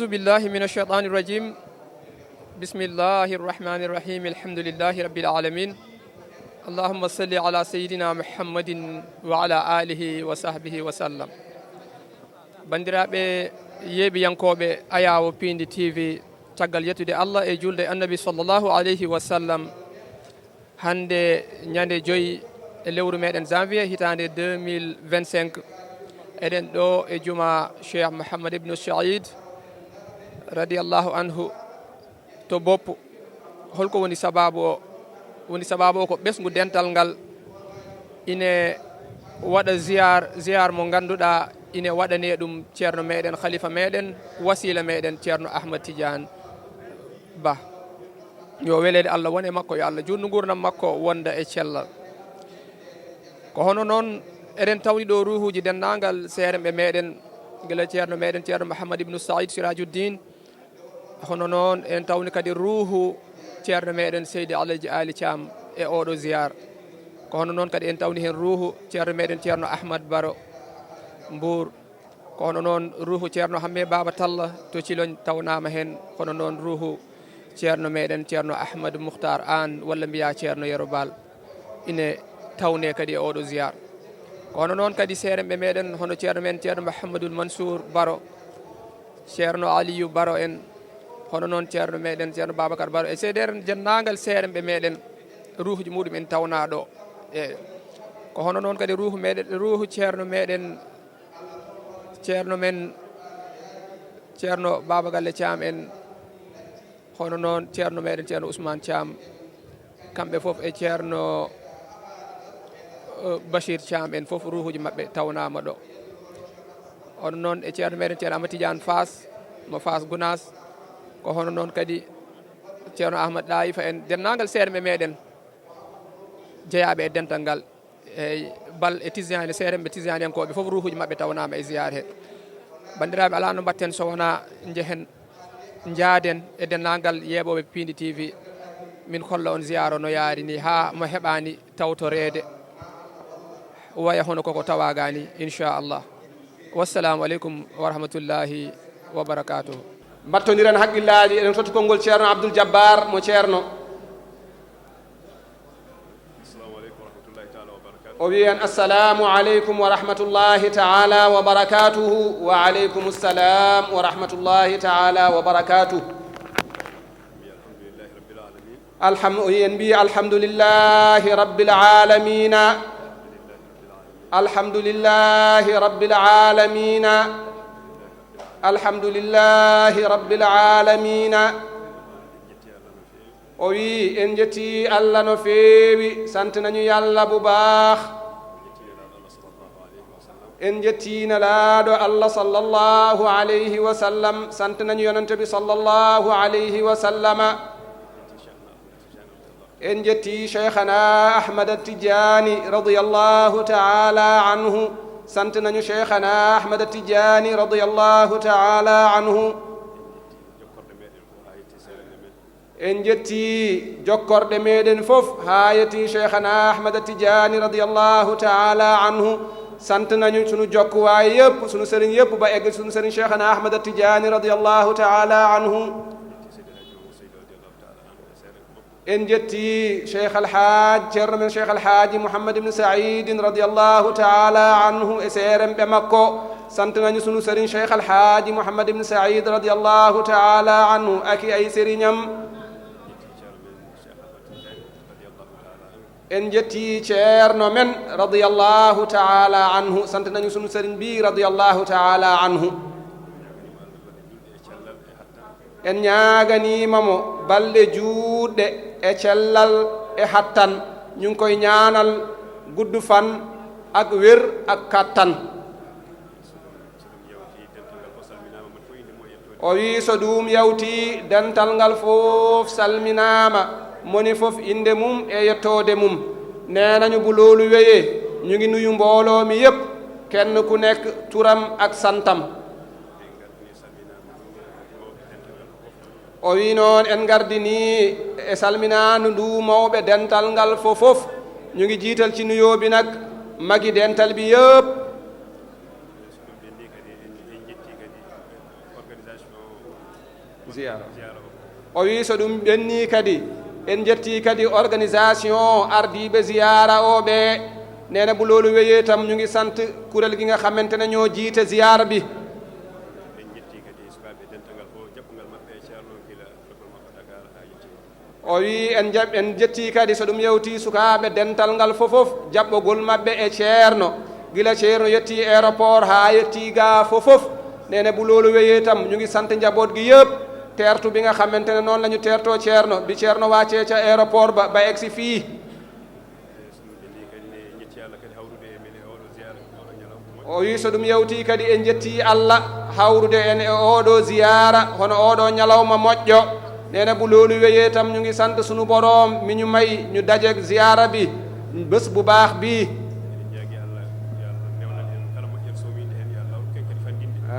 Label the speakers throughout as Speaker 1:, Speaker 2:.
Speaker 1: أعوذ بالله من الشيطان الرجيم بسم الله الرحمن الرحيم الحمد لله رب العالمين اللهم صل على سيدنا محمد وعلى آله وصحبه وسلم bandiraɓe yeeɓiyankoɓe ayawo pindi tv caggal yettude allah e julde annabi sallllahu alayhi wa sallam hande ñande joyyi e lewru meɗen janvier hitande 2025 eɗen ɗo e juma cheikh mouhamad ibnu saïd radiallahu anhu to boppu holko woni sababu o ko ɓesgu dental ngal ine waɗa ziyar mo ganduɗa ine waɗane ɗum ceerno meɗen khalifa meɗen wasila meɗen ceerno ahmad tidiane ba yo welede allah wone makko yo allah junnu gurdam makko wonda e cellal ko hono noon eɗen tawni ɗo ruhuji dendagal seeremɓe meɗen guila ceerno meɗen ceerno mouhamad ibnu saïd sirajuddin hono noon en tawni kadi ruhu ceerno meɗen seydi alaji ali thiam e oɗo ziyar ko hono noon kadi en tawni hen ruhu ceerno meɗen ceerno ahmad baro mbour ko hono noon ruhu ceerno hamme baba talla to ciloñ tawnama hen hono noon ruhu ceerno meɗen ceerno ahmad mouhtar an walla mbiya ceerno yerobal ine tawne kadi e oɗo ziyar ko hono noon kadi seeremɓe meɗen hono ceerno men ceerno mouhamadoul mansour baro ceerno aliyu baro en hono noon ceerno meɗen ceerno babacar baro e seedere dennagal seeremɓe meɗen ruhuji muɗum en tawnaɗo e ko hono noon kadi ruhu ceerno meɗen ceerno men ceerno baba galle thiam en hono noon ceerno meɗen ceerno ousmane thiam kamɓe foof e ceerno bachir thiam en foof ruhuji mabɓe tawnama ɗo hono noon e ceerno meɗen ceerno ahmad tidiane fass mo fass gounas ko hono noon kadi ceerno ahmad ɗayifa en dennagal seeremɓe meɗen jeeyaɓe e dental ngal e bal e tisiane seeremɓe tisianiyankoɓe foof ruhuji mabɓe tawnama e ziyare he bandiraɓe ala no mbatten so wona jehen jaaden e dennagal yeɓoɓe pindi tv min kolla on ziyara no yaari ni ha mo heɓani tawtorede waya hono koko tawagani inchallah wassalamu aleykum wa rahmatullahi wa barakatuhu
Speaker 2: mbattodiren haqqillaji eɗen totti konngol ceerno abdoul diabbar mo ceerno o wiyen assalamu aleykum wa rahmatullahi taala wa barakatuhu wa aleykum ssalam wa rahmatullahi taala wa barakatuh en mbi alhamdulillahi rabbil alamina alhamdulillahi rabbil alamina alhamdulillahi rabbil alamina o wi en jetti allah no feewi santinañu yallah bu baax en jettina laaɗo allah sallallahu alayhi wa sallam santinañu yonente bi sallallahu alayhi wa sallama en jetti cheikhana ahmad atijani radiyallahu taala anhu santinañu cheikhana ahmad atijani radiyallahu taala anhu en jetti jokkorde meɗen fof ha yetti cheikhana ahmad atijani radiyallahu taala anhu santinañu sunu jokkuwaay yëpp sunu sëriñ yëpp ba egg sunu sëriñ cheikhana ahmad atijani radiyallahu taala anhu en jetti cheikh alhaaj ceerno men cheikh alhaaji mouhammad ibne saïdin radiallahu taala anhu e seeremɓe makko santinañu sunu sëriñ cheikh alhaaji mouhammad ibne saïd radiallahu taala anhu aki ay sëriñam en jetti ceerno men radiallahu taala anhu santinañu sunu sëriñ bi radiallahu taala anhu en ñaaganimamo balɗe juutɗe e cellal e hattan ñu ngi koy ñaanal gudd fan ak wér ak kattan o wi so ɗum yawti dental ngal fof salminama moni fof inde mum e yettode mum nenañu bu loolu weye ñu ngi nuyu mbooloo mi yépp kenn ku nekk turam ak santam o wi noon en gardini e salminanu ndu mawɓe dental ngal fofof ñu ngi jiital ci nuyoo bi nag magi dental bi yëpp ziyara o wi so ɗum ɓenni kadi en jetti kadi organisation ardiɓe ziyara o ɓe nene bu loolu wéyee tam ñu ngi sant kuréel gi nga xamante ne ñoo jiite ziyara bi o wi en jetti kadi so ɗum yewti sukaɓe dental ngal fofof jaɓɓogol maɓɓe e ceerno gila ceerno yetti aéroport ha yetti ga fofof nene bu loolu wéyee tam ñu ngi sant njaboot gi yëpp teertu bi nga xamante ne noonu la ñu teertoo ceerno bi ceerno wàccee ca aéroport ba egsi fii o wi so ɗum yewti kadi en jetti allah hawrude en e oɗo ziyara hono oɗo ñalawma moƴƴo nene bu loolu wéyee tam ñu ngi sant sunu boroom mi ñu may ñu daje ziyara bi bés bu baax bii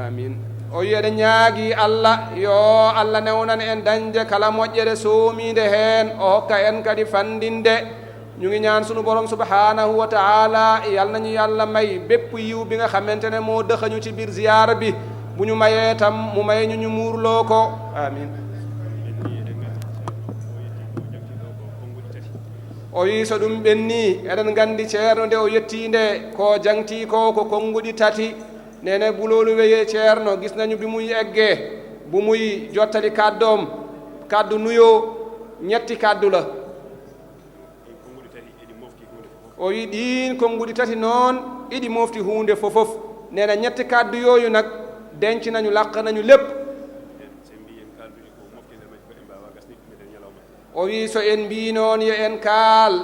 Speaker 2: amin o wi eɗen ñaagi allah yo allah newnan en dañde kala moƴƴere soomide heen o hokka en kadi fandinde ñu ngi ñaan sunu borom subhanahu wa taala yal nañu yàlla may bépp yiw bi nga xamante ne moo dëxañu ci biir ziyaara bi bu ñu mayee tam mu may ñu ñu muurloo ko amin o wi so ɗum ɓenni eɗen nganndi ceerno nde o yettinde ko jangti ko konnguɗi tati nene buloolu weye ceerno gis nañu bi muy eggee bu muy jottali kàddoom kàddu nuyoo ñetti kàddu la o wi ɗiin konnguɗi tati noon iɗi mofti huunde fofof nena ñetti kàddu yooyu nag denc nañu làq nañu lépp o wi so en mbii noon yo en kaal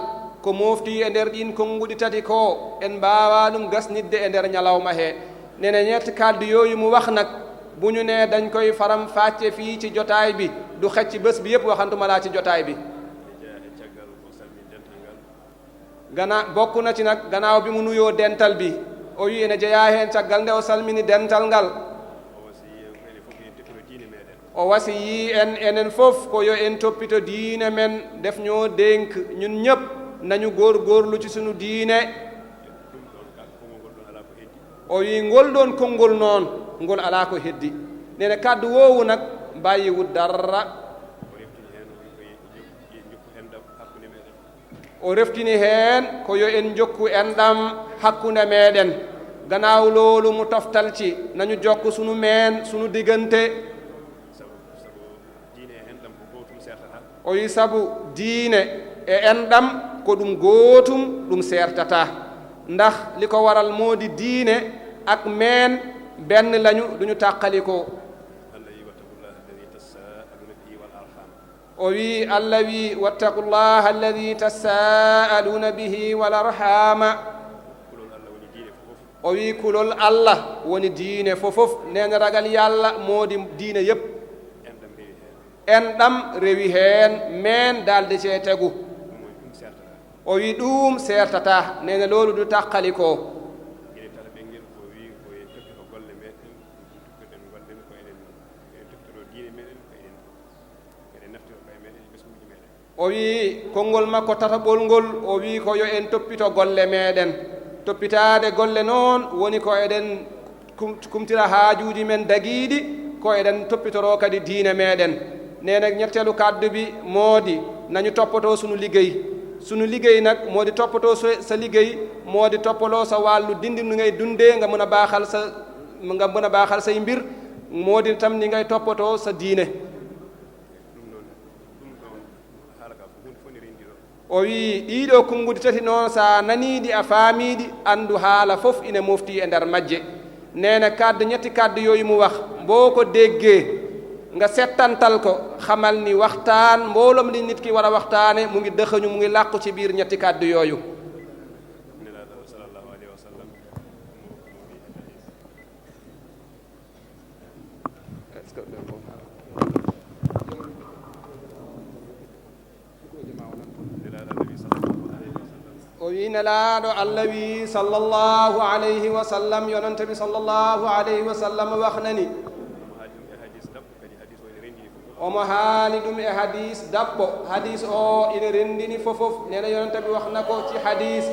Speaker 2: ko mofti e nder ɗin konnguɗi tati ko en mbaawa ɗum gasnidde e nder ñalawma hee nene ñetti kàddu yooyu mu wax nag bu ñu nee dañ koy faram fàcce fii ci jotaay bi du xecc ci bés bi yëpp waxantuma laa ci jotaay bi bokk na ci nag gannaaw bi mu nuyoo dental bi o wi ene jeyaa heen caggal nde o salmini dental ngal o wasi yii en enen fof ko yo en toppito diine men def ñoo dénk ñun ñëpp nañu góorgóorlu ci sunu diine o wi ngol ɗon konngol noon ngol alaa ko heddi nene kàddu woowu nag mbayiwut darra o reftini heen ko yo en jokku enɗam hakkunde meeɗen gannaaw loolu mu toftal ci nañu jokk sunu meen sunu diggante o wi sabu diine e enɗam ko ɗum gootum ɗum seertata ndax li ko waral moo di diine ak meen benn lañu duñu tàqali ko o wi allah wi wattaqullaha alladi tasaaluuna bihi wal arhama o wi kulol allah woni diine fofof nene ragal yàlla moo di diine yépp enɗam rewi heen meen dalde cee tegu o wi ɗum seertata nene loolu du tàqali ko o wi konngol makko tataɓol ngol o wi ko yo en toppito golle meɗen toppitaade golle noon woni ko eɗen kumtira haajuuji men dagiiɗi ko eɗen toppitoro kadi diine meɗen nene ñettelu kaddu bi moodi nañu toppatoo sunu liggéey nag moo di toppatoo sa liggéey moo di toppaloo sa wàllu dindi nu ngay dundee nga mën a baaxal say mbir moo di tam ni ngay toppatoo sa diine o wi ɗiɗo konngudi tati noon sa naniiɗi a faamiiɗi anndu haala fof ine mofti e nder majje nene kaddu ñetti kaddu yooyu mu wax mboo ko déggee nga settantal ko xamal ni waxtaan mbooloom li nit ki war a waxtaane mu ngi dëxëñu mu ngi làqu ci biir ñetti kaddu yooyu o wi nelaaɗo allah wi sallllahu alayhi wa sallam yonante bi sallllahu alayhi wa sallam wax na ni omo haali ɗum e hadis dabɓo hadis o ina renndini fofof nena yonante bi wax na ko ci hadis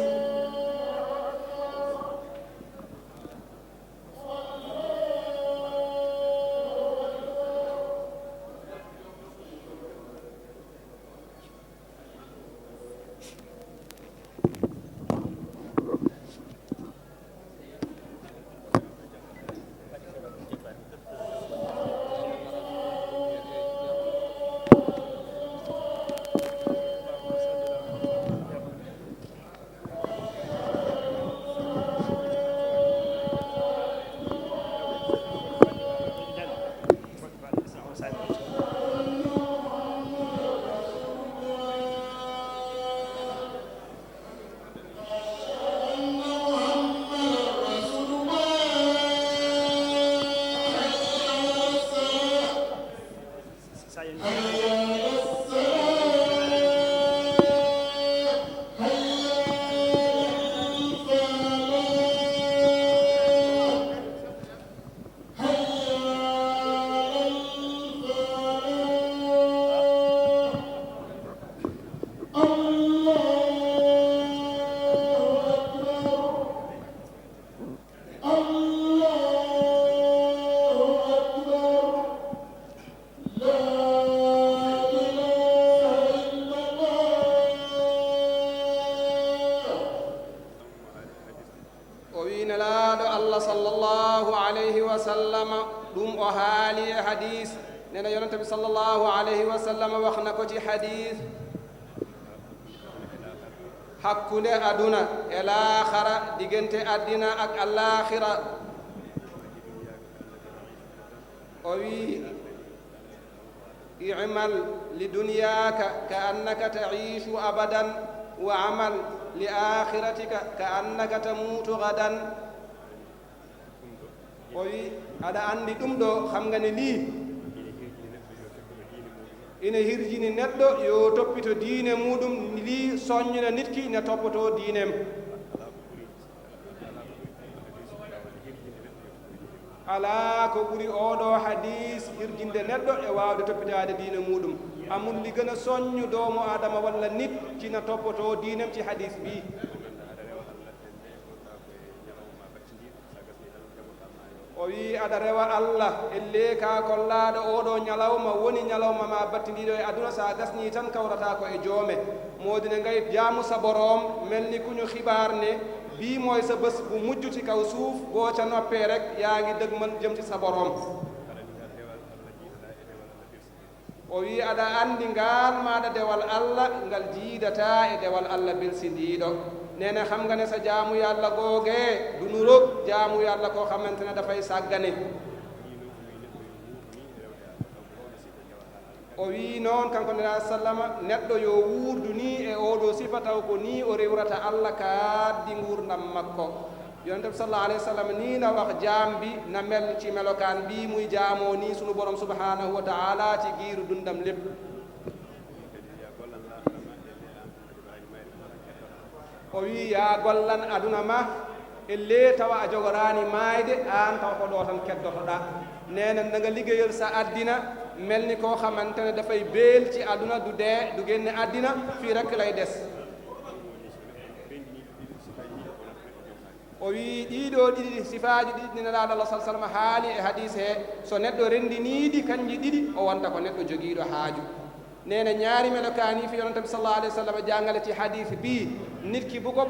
Speaker 2: nelaɗo allah sallllahu alayhi wa sallam ɗum o haali e hadis nena yonente bi sallllahu alayhi wa sallam waxna ko ci hadis hakkunde aduna e laakhara diggante addina ak alakhira o wi i'mal li dunyaka ka annaka taishu abadan wa amal li akhiratika ka annaka tamutu gadan o wi aɗa andi ɗum ɗo xam nga ne lii ina hirjini neɗɗo yo toppito diine muɗum lii soññina nit ki ne toppoto diinem ala ko ɓuri oɗo hadis hirjinde neɗɗo e wawde toppitade diine muɗum amul li gën a soññu doomu adama walla nit cina toppoto diinem ci hadis bi o wi aɗa rewa allah elle ka kollaɗo oɗo ñalawma woni ñalawma ma battidiɗo e aduna sa gasni tan kawrata ko e joome modine ngay jaamu sa borom melni kuñu xibaar ne bii mooy sa bés bu mujj ci kaw suuf boo ca noppee rek yaa ngi dëgmal jëm ci sa borom o wi aɗa andi ngal maɗa dewal allah ngal jiidata e dewal allah belsindiɗo nene xam nga ne sa jaamu yàlla googee du nuroog jaamu yàlla koo xamante ne dafay sàggane o wi noon kanko nela sallama neɗɗo yo wuurdu ni e oɗo sifa taw ko ni o rewrata allah kaaddi nguurdam makko yonente bi sallallahu alayhi wa sallam ni na wax jaam bi na mel ci melokaan bi muy jaamoo ni sunu borom subhanahu wa taala ci giiru dundam lépp o wi ya gollan aduna ma elle tawa a jogorani maayde an taw ko ɗo tan keddotoɗa nene nanga liggéeyal sa addina mel ni koo xamante ne dafay béel ci aduna du dee du génne addina fii rek lay des o wi ɗiɗo ɗiɗi sifaji ɗiɗi nelaɗo allah sah sallam haali e hadis he so neɗɗo rendiniɗi kanji ɗiɗi o wonta ko neɗɗo jogiiɗo haaju nene ñaari melokani fi yonente bi sallallahu alayhi wa sallam jangale ci hadis bi nit ki bu ko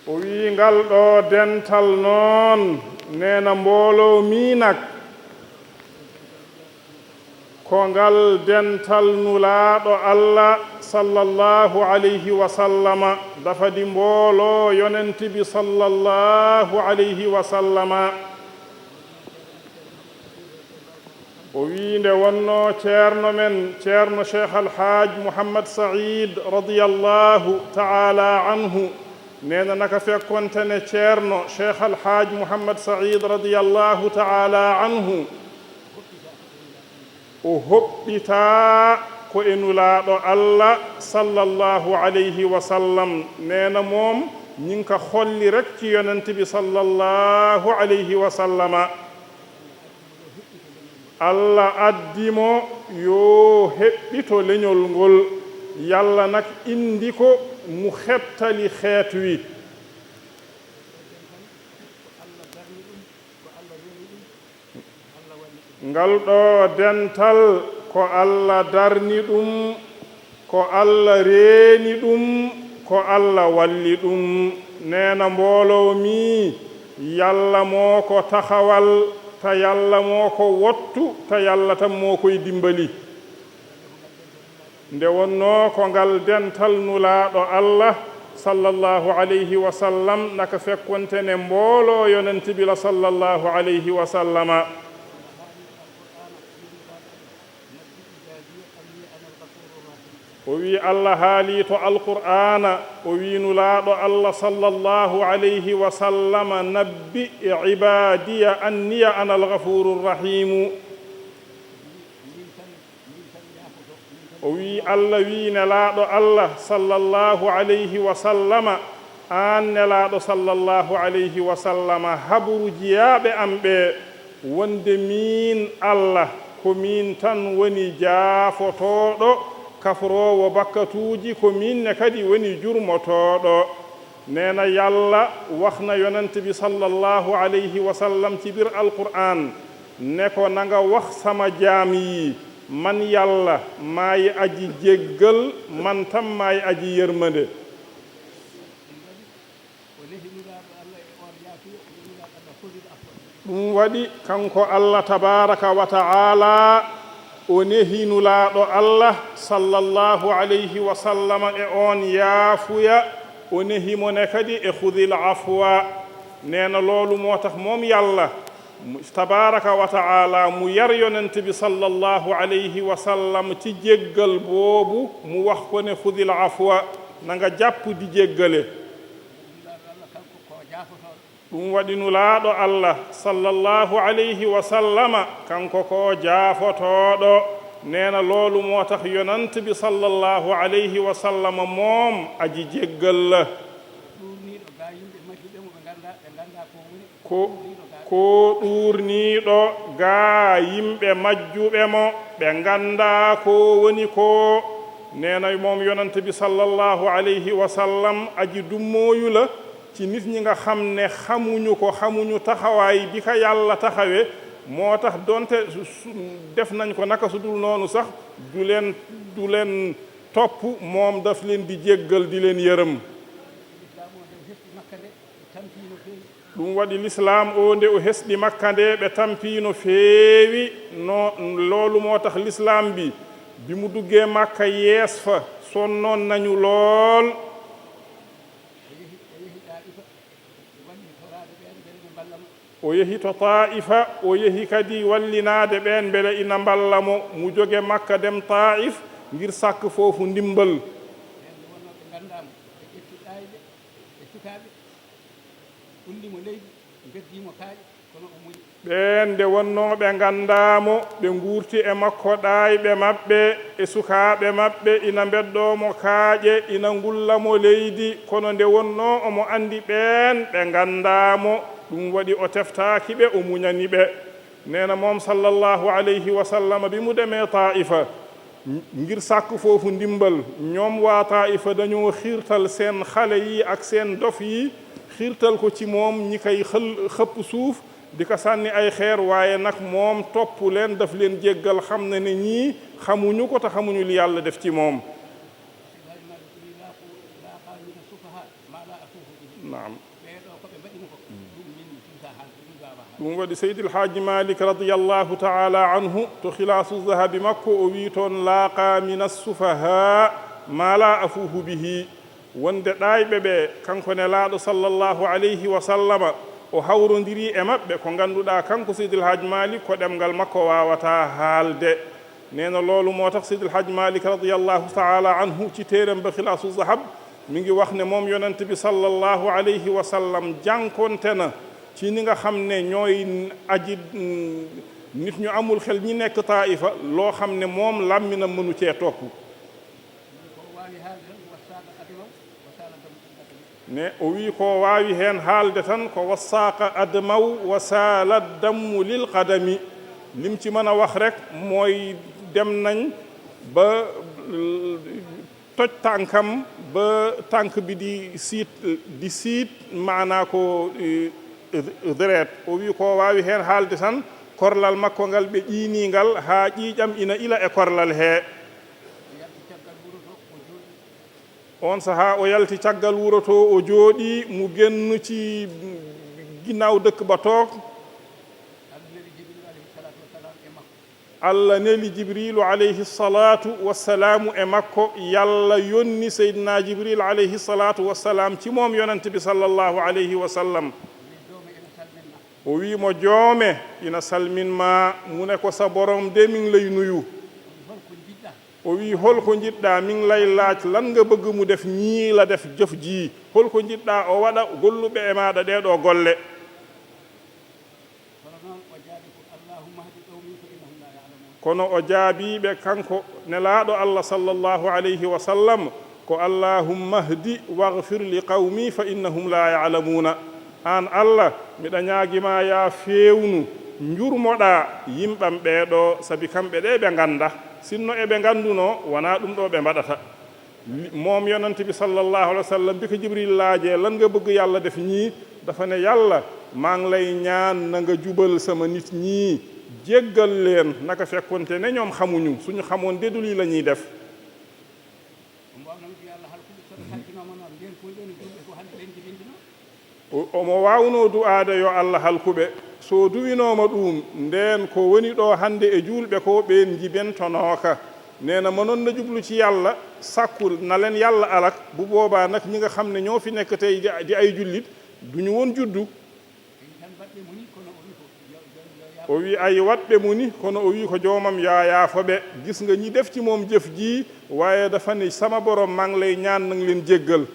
Speaker 3: o wi ngal ɗo dental noon nena mboolo minak ko ngal dental nulaaɗo Allah sallallahu alayhi wa sallama dafadi mboolo yonenti bi sallallahu alayhi wa sallama o wi nde wonno ceerno men ceerno cheikh alhaj mouhammad saïd radiyallahu taala anhu nena naka fekkontene ceerno cheikh alhaj mouhammad saïd radiyallahu taala anhu o hoɓɓita ko e nulaaɗo Allah sallallahu alayhi wa sallam nena moom ñin ka holli rek ci yonent bi sallallahu alayhi wa sallama Allah addimo yo heɓɓito leñol ngol yalla nak indi ko mu xettali xeet wi ngal ɗo dental ko Allah darni ɗum ko Allah reeni ɗum ko Allah walli ɗum nena mboolo mi yalla mo ko taxawal ta yalla mo ko wottu ta yalla tan mo koy dimbali nde wonno ko ngal dental nulaaɗo Allah sallallahu alayhi wa sallam naka fekkontene mboolo yonent bi la sallallahu alayhi wa sallama o wi Allah haali to alqur'ana o wi nulaaɗo Allah sallallahu alayhi wa sallama nabbi ibadiya anniya ana alghafuru rrahimu o wi allah wi nelaaɗo allah sallllahu alayhi wa sallama an nelaaɗo sallllahu alayhi wa sallama habru jiyaaɓe am ɓe wonde min allah ko min tan woni jaafotooɗo kafroowo bakkatuuji ko minne kadi woni jurmotooɗo neena yalla waxna yonente bi sallllahu alayhi wa sallam ci biir alqur'an ne ko nanga wax sama jaam yi man yalla maay aji jéggal man tam maay aji yërmande ɗum waɗi kanko allah tabaraka wa taala o nehinulaaɗo allah sallllahu alayhi wa sallama e on yaafuya o nehimone kadi e khudil afwa neena loolu moo tax moom yàlla tabaraka wa taala mu yar yonent bi sallallahu alayhi wa sallam ci jéggal boobu mu wax ko ne khudil afwa na nga jàpp di jéggale ɗum waɗinulaaɗo allah sallallahu alayhi wa sallama kanko ko jaafotooɗo neena loolu moo tax yonent bi sallallahu alayhi wa sallama moom aji jéggal la ko ɗuurniiɗo gaa yimɓe majjuɓe mo ɓe nganndaa ko woni ko neena moom yonent bi sallallahu alayhi wa sallam aji dummooyu la ci nit ñi nga xam ne xamuñu ko xamuñu taxawaay bi ka yàlla taxawe moo tax donte def nañ ko naka su dul noonu sax du leen topp moom daf leen di jéggal di leen yërëm ɗum waɗi l'islam o nde o hesɗi makka nde ɓe tampiino feewi no loolu moo tax l'islam bi mu duggee makka yees fa sonnoon nañu lool o yehi to taifa o yehi kadi wallinaade ɓeen mbele ina mballa mo mu joge makka dem taif ngir sakk foofu ndimbal ɓeen nde wonnooɓe nganndaamo ɓe nguurti e makko ɗaayɓe maɓɓe e sukaaɓe maɓɓe ina mbeddoomo kaaƴe ina ngullamo leydi kono nde wonnoo omo anndi ɓeen ɓe nganndaamo ɗum waɗi o teftaaki ɓe o muñani ɓe neena moom sallallahu alayhi wa sallam bi mu demee taifa ngir sàkk foofu ndimbal ñoom waa taifa dañoo xiirtal seen xale yi ak seen dof yi xiirtal ko ci moom ñi koy xëpp suuf di ko sànni ay xeer waaye nag moom topp leen daf leen jéggal xam na ne ñii xamuñu ko te xamuñu li yàlla def ci moom naam ɗum waɗi seydil haaji malik radiallahu taala anhu to khilaasu zahabi makko o wi toon laaqa min assufaha ma la afuhu bihi wonde ɗayɓe ɓe kanko ne laaɗo sallllahu alayhi wa sallama o hawrodiri e maɓɓe ko ngannduɗaa kanko seydil haaji malik ko ɗemgal makko wawata haalde neena loolu moo tax seydil haaji malik radiallahu taala anhu ci téeram ba khilaasu zahab mi ngi wax ne moom yonent bi sallallahu alayhi wa sallam jànkonte na ci ni nga xam ne ñooy aji nit ñu amul xel ñi nekk taifa loo xam ne moom làmminam mënu cee topp ne o wi ko waawi heen haalde tan ko wassaaqa admaw wa saala dammu lil qadami lim ci mën a wax rek mooy dem nañ ba toj tànkam ba tànk bi di siit maanaa ko deret o wi ko waawi heen haalde tan korlal makko ngal ɓe ƴiiningal haa ƴiiƴam ina ila e korlal hee on sahaa o yalti caggal wuro to o jooɗi mu gennu ci ginnaaw dëkk ba toog allah neli jibrilu alayhi salatu wassalamu e makko yalla yonni seydina jibril alayhi salatu wassalam ci moom yonante bi sallallahu alayhi wa sallam o wi mo joome ina salminma mu ne ko sa borom de min lay nuyu o wi holko jiɗɗa min lay laaj lan nga bëgg mu def ñii la def jëf ji holko jiɗɗa o waɗa golluɓe e maɗa ɗeɗo golle kono o jaabiɓe kanko nelaaɗo Allah sallallahu alayhi wa sallam ko allahumma hdi waghfir li qawmi fa innahum la ya'lamuna. an Allah miɗa ñaagima ya fewnu njurmoɗa yimɓam ɓeeɗo sabi kamɓe ɗe ɓe ganda sinno eɓe ganduno wona ɗum ɗo ɓe mbaɗata. moom yonante bi sallallahu alayhi wa sallam bi ko Jibril laajee lan nga bëgg yàlla def ñii dafa ne yàlla maa ngi lay ñaan na nga jubal sama nit ñii jéggal leen naka fekkonte ne ñoom xamuñu suñu xamoon dédul yi la ñuy def. omo waawno du'aade yo Allah halkuɓe so duwinooma ɗum ndeen ko woni ɗo hannde e juulɓe ko ɓeen jibentonooka nee na mënoon na jublu ci yàlla sàkkul na leen yàlla alak bu boobaa nag ñi nga xam ne ñoo fi nekk tey di ay jullit duñu woon juddu. o wi ay waɗɓe mu ni kono o wi ko joomam yaafoɓe gis nga ñi def ci moom jëf ji waaye dafa ne sama borom maa ngi lay ñaan nang leen jéggal.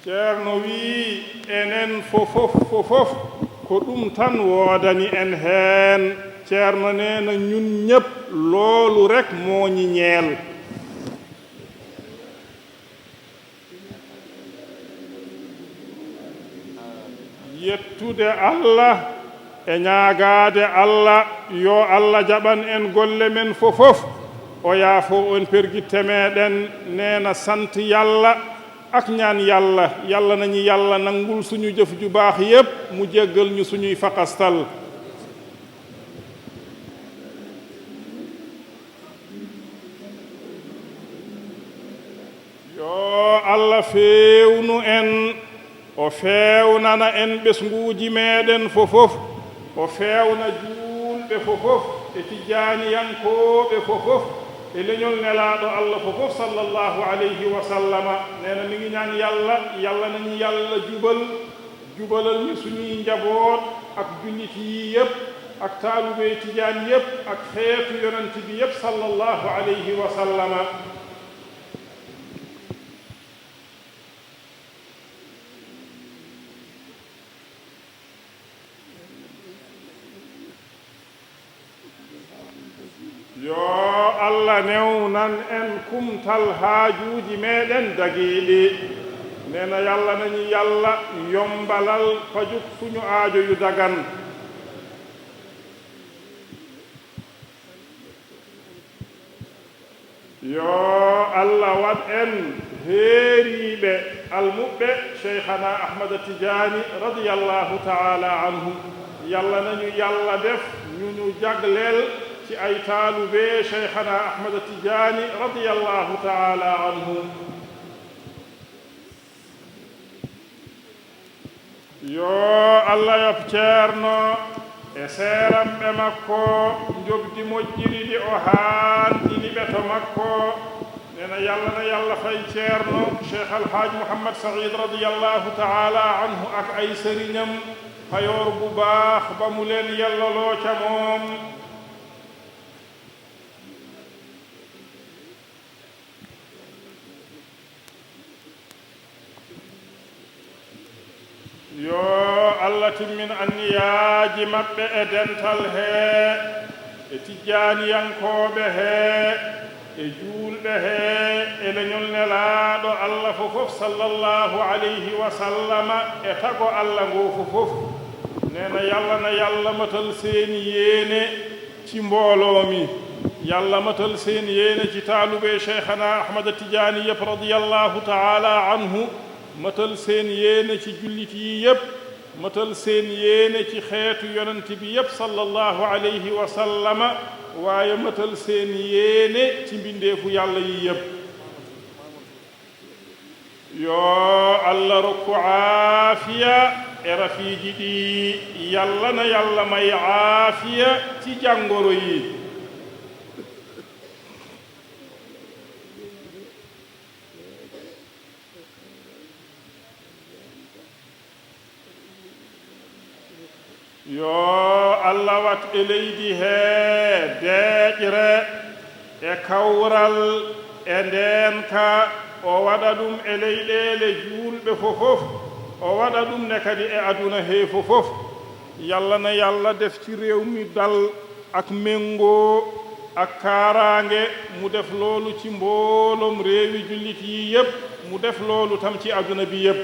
Speaker 3: ceerno wi enen fofof ko ɗum tan woodani en heen. ceerno nee na ñun ñëpp loolu rek moo ñi ñeel. yettude Allah e ñaagaade Allah yo Allah jaɓan en golle men fofof o yaafo on pergitte meɗen. nee na sant yàlla ak ñaan yàlla yàlla nañu yàlla nangul suñu jëf ju baax yépp mu jéggal ñu suñuy faqastal. yo Allah feewnu en o feewnana en ɓesnguuji meɗen fofof o feewna juulɓe fofof e tijaaniyankooɓe fofof e leñol nelaaɗo Allah fofof sallallahu alayhi wa sallama. nee na mi ngi ñaan yàlla nañu yàlla jubalal ñu suñuy njaboot ak jullit yi yépp ak taalubey tijaan yépp ak xeetu yonent bi yépp sallallahu alayhi wa sallama. yo Allah newnan en kumtal haajuuji meɗen dagiiɗi. nee na yàlla nañu yàlla yombalal fajuk suñu aajo yu dagan. yo Allah waɗ en heeriiɓe almuɓɓe cheikhana Ahmada Tijaani radiyallahu taala anhu. yàlla nañu yàlla def ñu jagleel ci ay taalube cheikhana Ahmada Tijaani radiyallahu taala anhu. yo Allah yoɓ ceerno e seeramɓe makko njogdi moƴƴiri ɗi o haandini ɓe to makko. nee na yàlla fay ceerno cheikh alhaaj Mouhammad Saïd radiyallahu taala anhu ak ay sëriñam payoor bu baax ba mu leen yellaloo ca moom. yo Allah timmin anniyaaji maɓɓe e dental hee e tijjaaniyankooɓe hee e juulɓe hee e leñol nelaaɗo Allah fofof sallallahu alayhi wa sallama e tago Allah ngoo fofof. nee na yàlla matal seen yéene ci mbooloo mi yàlla matal seen yéene ci taalube cheikhana Ahmada Tijaani yëpp radiyallahu taala anhu. matal seen yéene ci jullit yi yépp matal seen yéene ci xeetu yonent bi yépp sallallahu alayhi wa sallama waaye matal seen yéene ci mbindeefu yàlla yi yépp. yoo Allah rokku aafiya e rafiiji ɗi yàlla na yàlla may aafiya ci jàngoro yi. yo Allah wat e leydi hee deeƴre e kawral e ndeenka o waɗa ɗum e leyɗeele juulɓe fofof o waɗa ɗum ne kadi e aduna hee fofof. yàlla na yàlla def ci réew mi dal ak méngoo ak kaaraange mu def loolu ci mbooloom réewi jullit yi yépp mu def loolu tam ci àdduna bi yépp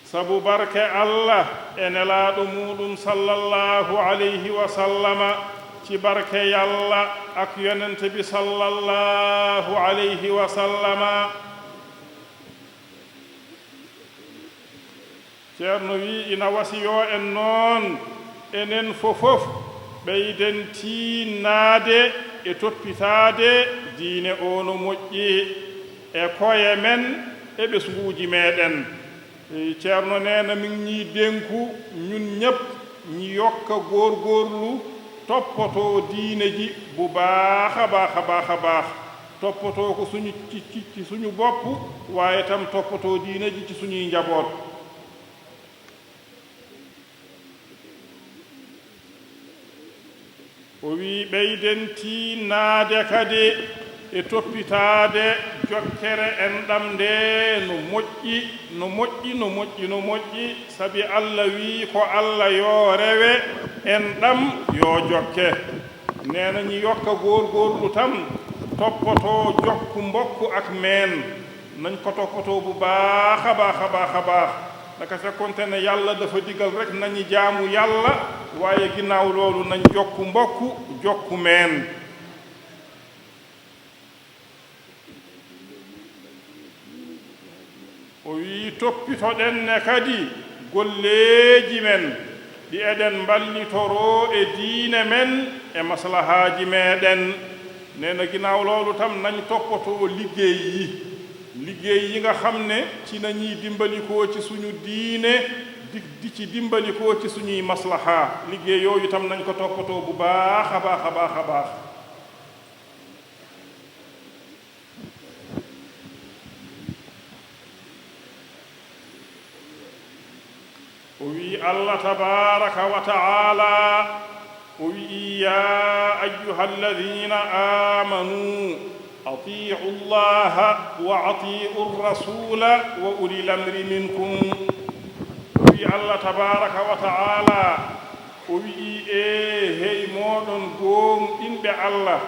Speaker 3: sabu barke allah e nelaaɗo muɗum sallallahu alayhi wa sallama ci barke yalla ak yonente bi sallallahu alayhi wa sallama ceerno wi ina wasiyo en noon enen fofof ɓeyden tinnaade e toppitaade diine o no moƴƴi e koye men e ɓesguuji meɗen ceerno neena min ñi denku ñun ñëpp ñi yokka góorgóorlu toppatoo diine ji bu baax a baax toppatoo ko suñu ci suñu bopp waaye tam toppatoo diine ji ci suñuy njaboot o wi ɓeyden tinnaade kadi e toppitaade jokkere enɗam nde no moƴƴi sabi allah wi ko allah yo rewe enɗam yo jokke neena ñi yokka góorgóorlu tam toppatoo jokku mbokku ak meen nañ ko toppatoo bu baax a baax naka fekkonte ne yàlla dafa digal rek nañu jaamu yàlla waaye ginnaaw loolu nañ jokku mbokku jokku meen o wi toppitoɗen ne kadi golleeji men ɗi eɗen mballitoro e diine men e maslahaaji meɗen neena ginnaaw loolu tam nañ toppatoo liggéey yi nga xam ne ci nañuy dimbalikoo ci suñu diine di ci dimbalikoo ci suñuy maslaha liggéey yooyu tam nañ ko toppatoo bu baax a baax o wi allah tabaraka wa taala o wi ya ayuha alladina amanu atiu llaha wa atiu rasula wa ulil amri minkum o wi allah tabaraka wa taala o wi hey moɗon gonɗinɓe allah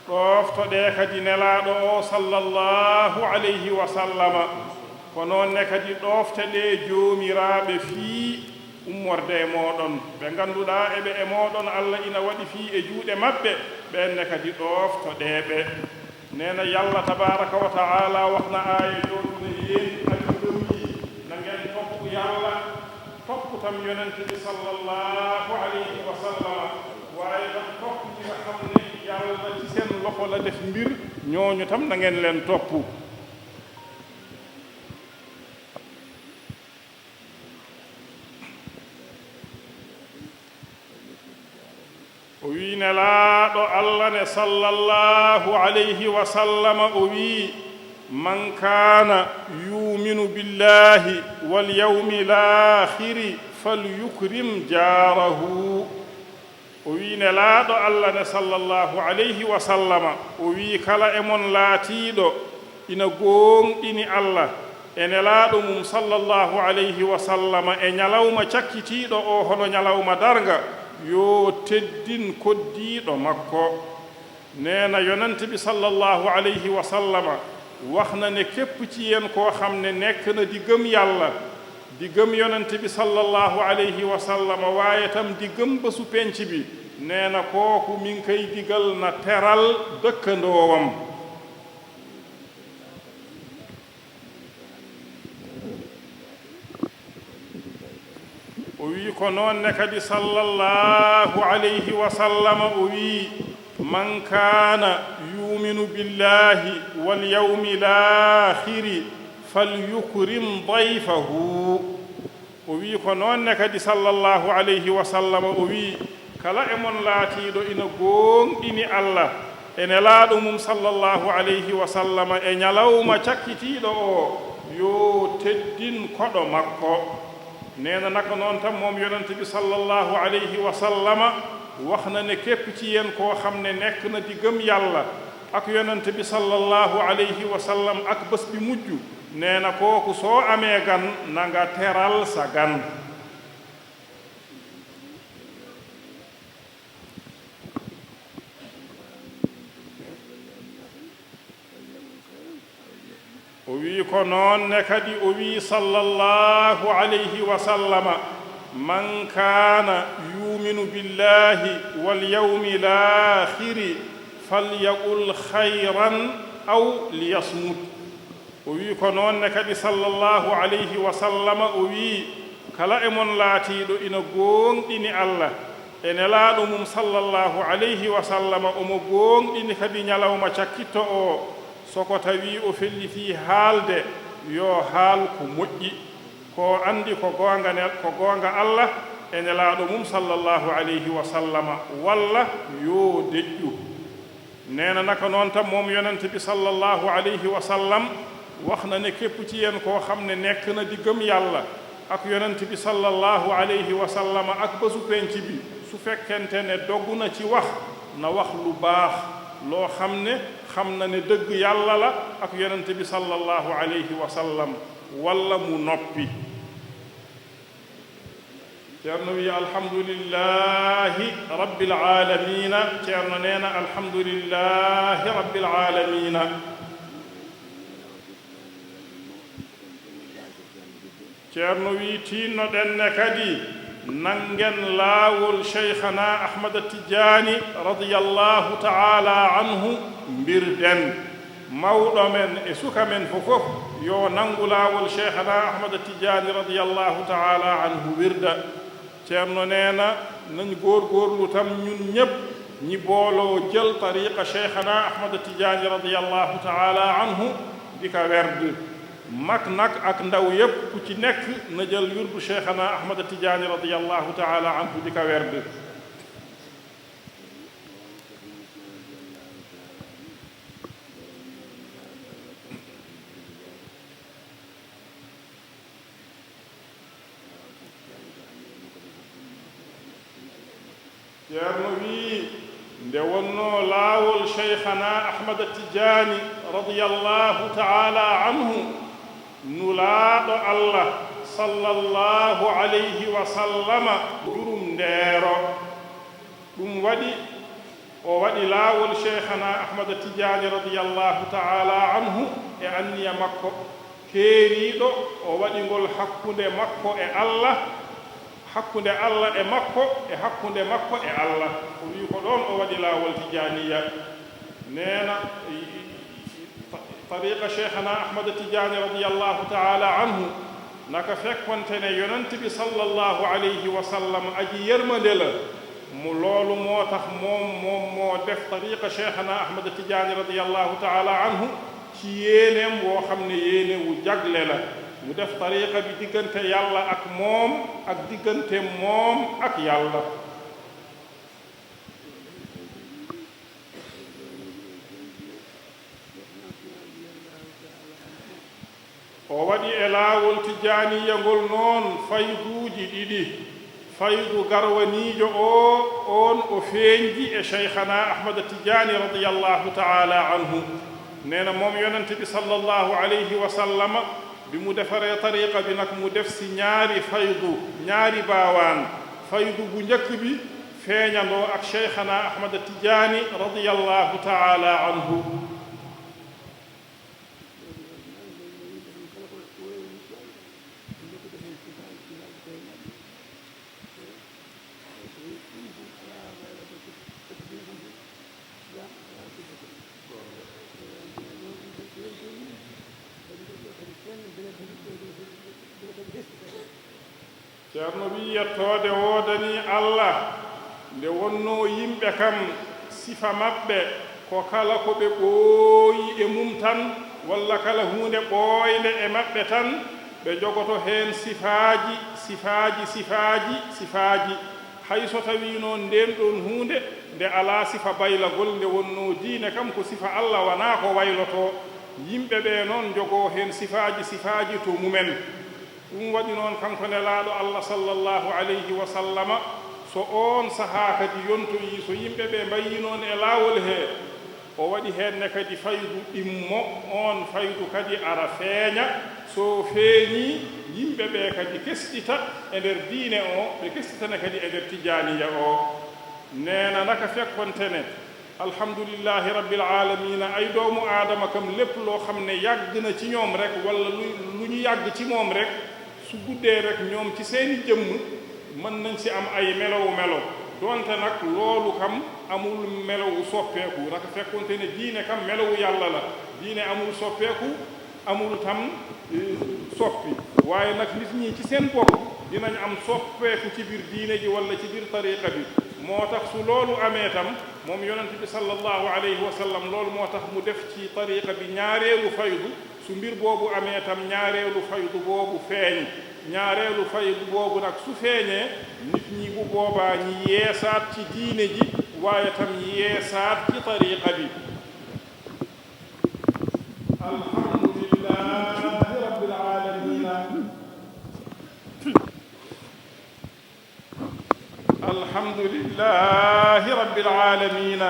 Speaker 3: ɗoftoɗe kadi nelaɗo o sallallahu alayhi wa sallama ko noon ne kadi ɗofte ɗe joomiraɓe fii ummorde e moɗon ɓe ngannduɗaa eɓe e moɗon allah ina waɗi fii e juuɗe maɓɓe ɓenne kadi ɗoftoɗeɓe neena yallah tabaraka wa taala waxna aya joɗude yeen aɗi ɗomyi na ngeen topp yallah topp tam yonente bi sallallahu alayhi wa sallam waaye tam topp ñi nga xam ne yàlla ci seen loxo la def mbir ñooñu tam na ngeen leen topp o wi nelaaɗo allah ne sallallahu alayhi wa sallam o wi man kana yuminu billahi wal yawmi l'akhiri falyukrim jarahu o wi nelaaɗo allah ne sallallahu alayhi wa sallama o wi kala e mon laatiiɗo ina gonɗini allah e nelaaɗo mum sallallahu alayhi wa sallama e ñalawma cakkitiiɗo o hono ñalawma darga yo teddin koddiiɗo makko neena yonente bi sallallahu alayhi wa sallama wax na ne képp ci yéen koo xam ne nekk na di gëm yàlla di gëm yonente bi sallallahu alayhi wa sallama waaye tam di gëm bésu penc bi nee na kooku mi ngi koy digal na teral dëkkandoowam o wi ko noon ne kadi sallallahu alayhi wa sallama o wi man kana yuminu billahi wal yawmi l'akhiri falyukrim dayfahu o wi ko noon ne kadi sallallahu alayhi wa sallama o wi kala e mon laatiiɗo ina gonɗini allah e nelaaɗo mum sallallahu alayhi wa sallama e ñalawma cakkitiiɗo o yo teddin koɗo makko neena naka noon tam moom yonente bi sallallahu alayhi wa sallama wax na ne képp ci yéen koo xam ne nekk na di gëm yàlla ak yonente bi sallallahu alayhi wa sallam ak bés bi mujj nee na kooku soo amee gan na nga teral sa gan wi ko noonne kadi o wi sallallahu alayhi wa sallama man kana yuminu billahi wal yawmi l'akhiri falyaqul khayran aw liyasmut. o wi ko noonne kadi sallallahu alayhi wa sallama o wi kala e mon laatiiɗo ina gonɗini Allah e nelaaɗo mum sallallahu alayhi wa sallama omo gonɗini kadi ñalawma cakkitto o soko tawi o felliti haalde yo haal ko moƴƴi ko andi ko goonga Allah e nelaaɗo mum sallallahu alayhi wa sallama walla yo deƴƴu. neena naka noon tan moom yonente bi sallallahu alayhi wa sallam wax na ne képp ci yéen koo xam ne nekk na di gëm yàlla ak yonent bi sallallahu alayhi wa sallam ak bésu penc bi su fekkente ne doggu na ci wax na wax lu baax loo xam na ne dëgg yàlla la ak yonent bi sallallahu alayhi wa sallam walla mu noppi. ceerno wi alhamdulillahi rabbil alamina. ceerno nee na alhamdulillahi rabbil alamina. ceerno wi tiinnoɗen ne kadi nangen laawol cheikhana ahmada tidiani radiyallahu taala anhu mbirden mawɗo men e suka men fof yo nangu laawol cheikhana ahmada tidiani radiyallahu taala anhu wirda. ceerno neena nañ góorgóorlu tam ñun ñépp ñi booloo jël tariqa cheikhana ahmada tidiani radiyallahu taala anhu di ka werd. mag nag ak ndaw yépp ku ci nekk na jël wirdu cheikhana ahmada tidiani radiyallahu taala anhu di ka werd. ceerno wi nde wonno laawol cheikhana ahmada tidiani radiyallahu taala anhu nulaaɗo Allah sallallahu alayhi wa sallama jurum ndeero. ɗum waɗi o waɗi laawol cheikhana ahmada tidiani radiyallahu taala anhu e anniya makko keeriiɗo o waɗi ngol hakkunde makko e Allah, hakkunde Allah e makko e hakkunde makko e Allah. o wi ko ɗon o waɗi laawol tidianiya. neena tariqa cheikhana ahmada tidiani radiyallahu taala anhu naka fekkontene yonent bi sallallahu alayhi wa sallam aji yermande la mu loolu moo tax moom moo def tariqa cheikhana ahmada tidiani radiyallahu taala anhu ci yéeneem woo xam ne yéene wu jagle la. mu def tariqa bi diggante yàlla ak moom ak diggante moom ak yàlla. o waɗi e laawol tijaaniya ngol noon fayduuji ɗiɗi. faydu garwaniijo on o feeñji e cheikhana ahmada tidiani radiyallahu taala anhu. neena moom yonente bi sallallahu alayhi wa sallama bi mu defaree tariqa bi nag mu def si ñaari faydu, ñaari baawaan. faydu bu njëkk bi feeñandoo ak cheikhana ahmada tidiani radiyallahu taala anhu. ceerno wi yettoode woodani Allah nde wonno yimɓe kam sifa maɓɓe ko kala ko ɓe ɓooyi e mum tan walla kala huunde ɓooynde e maɓɓe tan ɓe jogoto heen sifaaji hay so tawi noon nden ɗon huunde nde alaa sifa baylagol nde wonno diine kam ko sifa Allah wonaa ko wayloto. yimɓe ɓe noon jogoo heen sifaaji to mumen. ɗum waɗi noon kanko nelaaɗo Allah sallallahu alayhi wa sallama so on sahaa kadi yontoyi so yimɓe ɓe mbayi noon e laawol hee o waɗi heenne kadi faydu ɗimmo. on faydu kadi ara feeña. so feeñii yimɓe ɓe kadi kestita e nder diine o ɓe kestitana kadi e nder tijaaniya o. neena naka fekkontene alhamdulillahi rabbil alamina ay doomu aadama kam lépp loo xam ne yàgg na ci ñoom rek wala lu ñu yàgg ci moom rek su guddee rek ñoom ci seeni jëmm mën nañ si am ay melow donte nag loolu kam amul melowu soppeeku naka fekkonte ne diine kam melowu yàlla la diine amul soppeeku amul tam soppi waaye nag nit ñi ci seen bopp dinañ am soppeeku ci biir diine ji wala ci biir tariqa bi moo tax su loolu amee tam moom yonent bi sallallahu alayhi wa sallam loolu moo tax mu def ci tariqa bi ñaareelu faydu su mbir boobu amee tam ñaareelu faydu boobu feeñ ñaareelu faydu boobu nag su feeñee nit ñi bu boobaa ñi yeesaat ci diine ji waaye tam yeesaat ci tariqa bi alhamdulillahi rabbil alamin alhamdulillahi rabbil alamin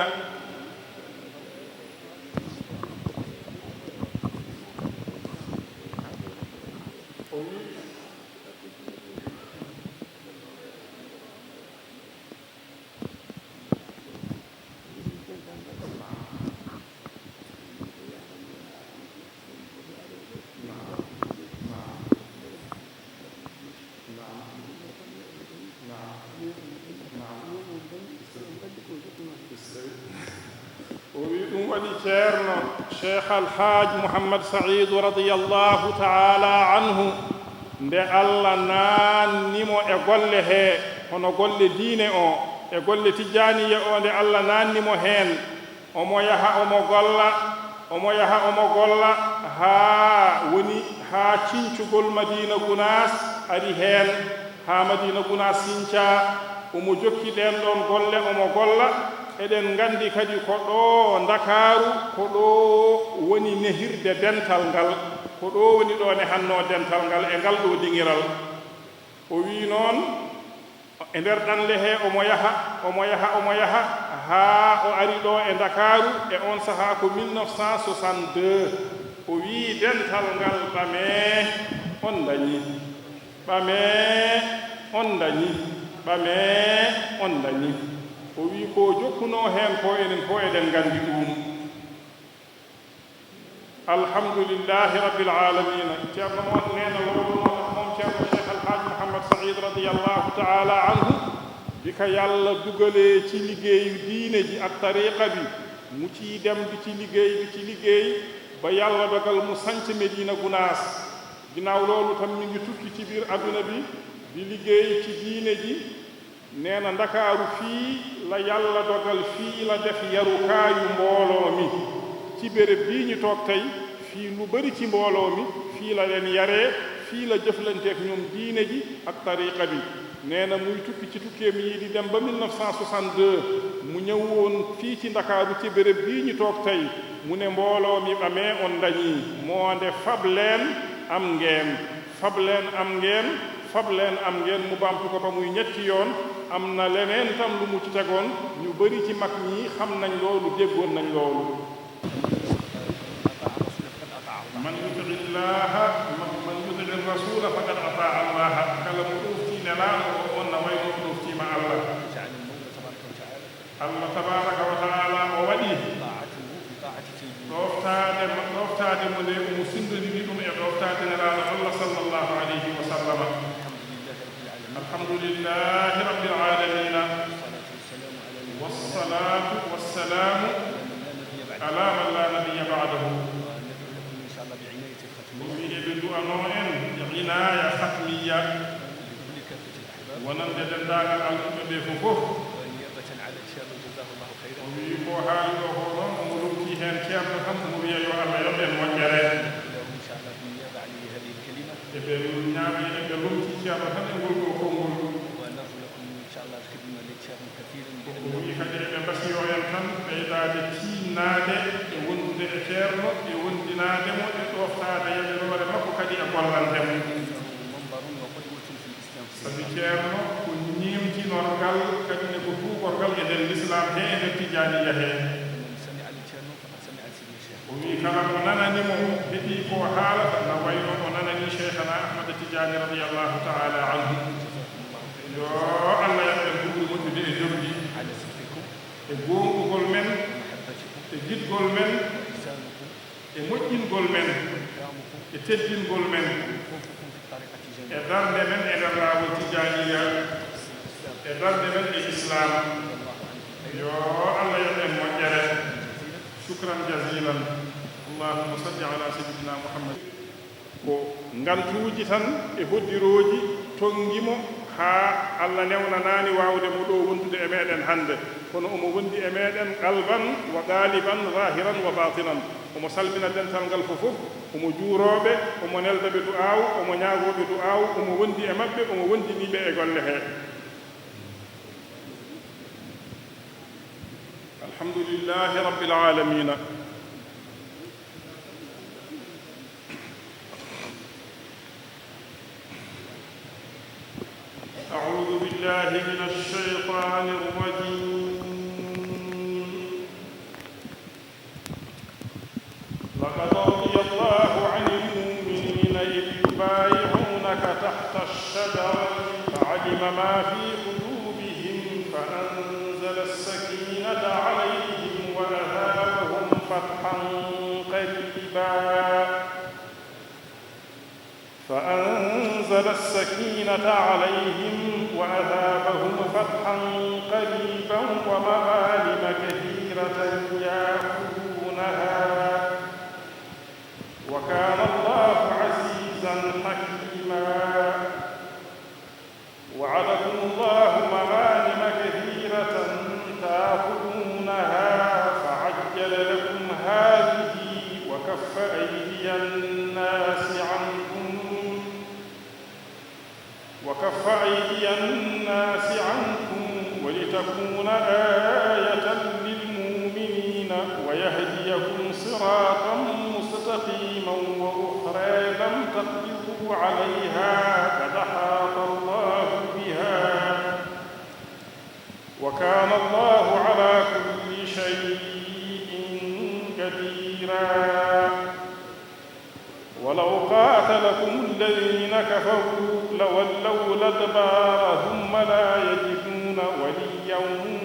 Speaker 3: ceerno cheikh alhaaj mouhammad saïdou radiyallahu taala anhu nde allah naannimo e golle hee hono golle diine o e golle tijaniya o nde allah naannimo heen omo yaha omo golla haa woni haa cincugol madina gunas ari heen haa madina gunas sinca omo jokki ɗen ɗon golle omo golla eɗen nganndi kadi ko ɗo ndakaaru ko ɗo woni nehirde dental ngal ko ɗo woni ɗo ne hanno dental ngal e ngal ɗo diŋiral o wii noon e nder ɗanle hee omo yaha haa o ari ɗo e ndakaaru e on sahaa ko 1962 o wii dental ngal ɓamee on dañi o wi ko jokkuno heen ko enen fof eɗen nganndi ɗum alhamdulillahi rabbil alamina ceerno on neena lowɗunoon moom ceerno cheikh alhaaj mouhammad saïd radiallahu taala anhu bika yàlla dugalee ci liggéeyu diine ji ak tariqa bi mu ciy dem di ci liggéey ba yàlla dogal mu sanc Medina Gunaas ginnaaw loolu tam mi ngi tukki ci biir adduna bi di liggéey ci diine ji nee na ndakaaru fii la yàlla dogal fii la def yarukaayu mbooloo mi ci béréb bii ñu toog tey fii lu bari ci mbooloo mi fii la leen yaree fii la jëflanteek ñoom diine ji ak tariqa bi nee na muy tukki ci tukkeem yi di dem ba 1962 mu ñëwoon fii ci ndakaaru ci béréb bii ñu toog tey mu ne mbooloo mi ɓamee on dañii moo nde fab leen am ngeen mu bamtu ko ba muy ñetti yoon am na leneen tam lu mu ci tegoon ñu bari ci mag ñi xam nañ loolu déggoon nañ loolu man yuti llaha man yuti rasula faqad ataa allaha kala mo ɗoftinelaano o on na wayno ɗoftima allah allah tabaraka wa taala o waɗi ɗoftaade mo nde omo sindodiri ɗum e ɗoftaade nelaano allah sallllahu alayhi wa sallama alhamdulillahi rabbil alamina wassalatu wassalamu ala man la nabiya ba'dahu wiide ɓe du'ano en inaya hatmiya wonande denndaangal alɗuɓe ɓe fof o wii ko haali ɗo ko noon omo lumti heen ceerno kam omo wiya yo allah yoɓen moƴƴere e ɓe ñaamiɗe ɓe lumti ceerno tan e ngol ɗo konngol o wii kadi eɓe mbasiyo en tan ɓeydaade tiinnaade e wondude e ceerno e wondinaade mo e ɗoftaade yamirore makko kadi e gollantemo sabi ceerno ko ñiimtinorgal kadi ne ko tuugorgal e nder l'islam he e nder tijaniya he o wii kala mo nananimo heɗii ko haalata na wayno o nanani cheikhana ahmada tijani radiallahu taala anhu yo allah yaɓen duɓuri moƴƴude e jomdi e gonɗugol men teddingol men e darde men e nder laawol tijaniya e darde men e islam yo allah yoɓen moƴƴere shukran jazilan allahumma salli ala sayyidina muhammad ko ngantuuji tan e hoddirooji tongimo haa allah newnanaani waawde mo ɗo wondude e meeɗen hannde kono omo wondi e meeɗen qalban wa galiban zahiran wa batinan omo salmina dental ngal fof omo juurooɓe omo neldaɓe du'aaw omo ñaagooɓe du'aaw omo wondi e maɓɓe omo wondiniiɓe e golle hee alhamdulillahi rabbil alamina أعوذ بالله من الشيطان الرجيم لقد رضي الله عن المؤمنين إذ يبايعونك تحت الشجرة فعلم ما في قلوبهم فأنزل السكينة عليهم وأثابهم فتحا قريبا فأنزل السكينة عليهم وأثابهم فتحا قريبا ومغانم كثيرة يأخذونها وكان الله عزيزا حكيما وعدكم الله مغانم كثيرة تأخذونها فعجل لكم هذه وكف أيدي الناس عنكم ولتكون آية للمؤمنين ويهديكم صراطا مستقيما وأخرى لم تقدروا عليها قد أحاط الله بها وكان الله على كل شيء قديرا ولو قاتلكم الذين كفروا لولوا الأدبار ثم لا يجدون وليا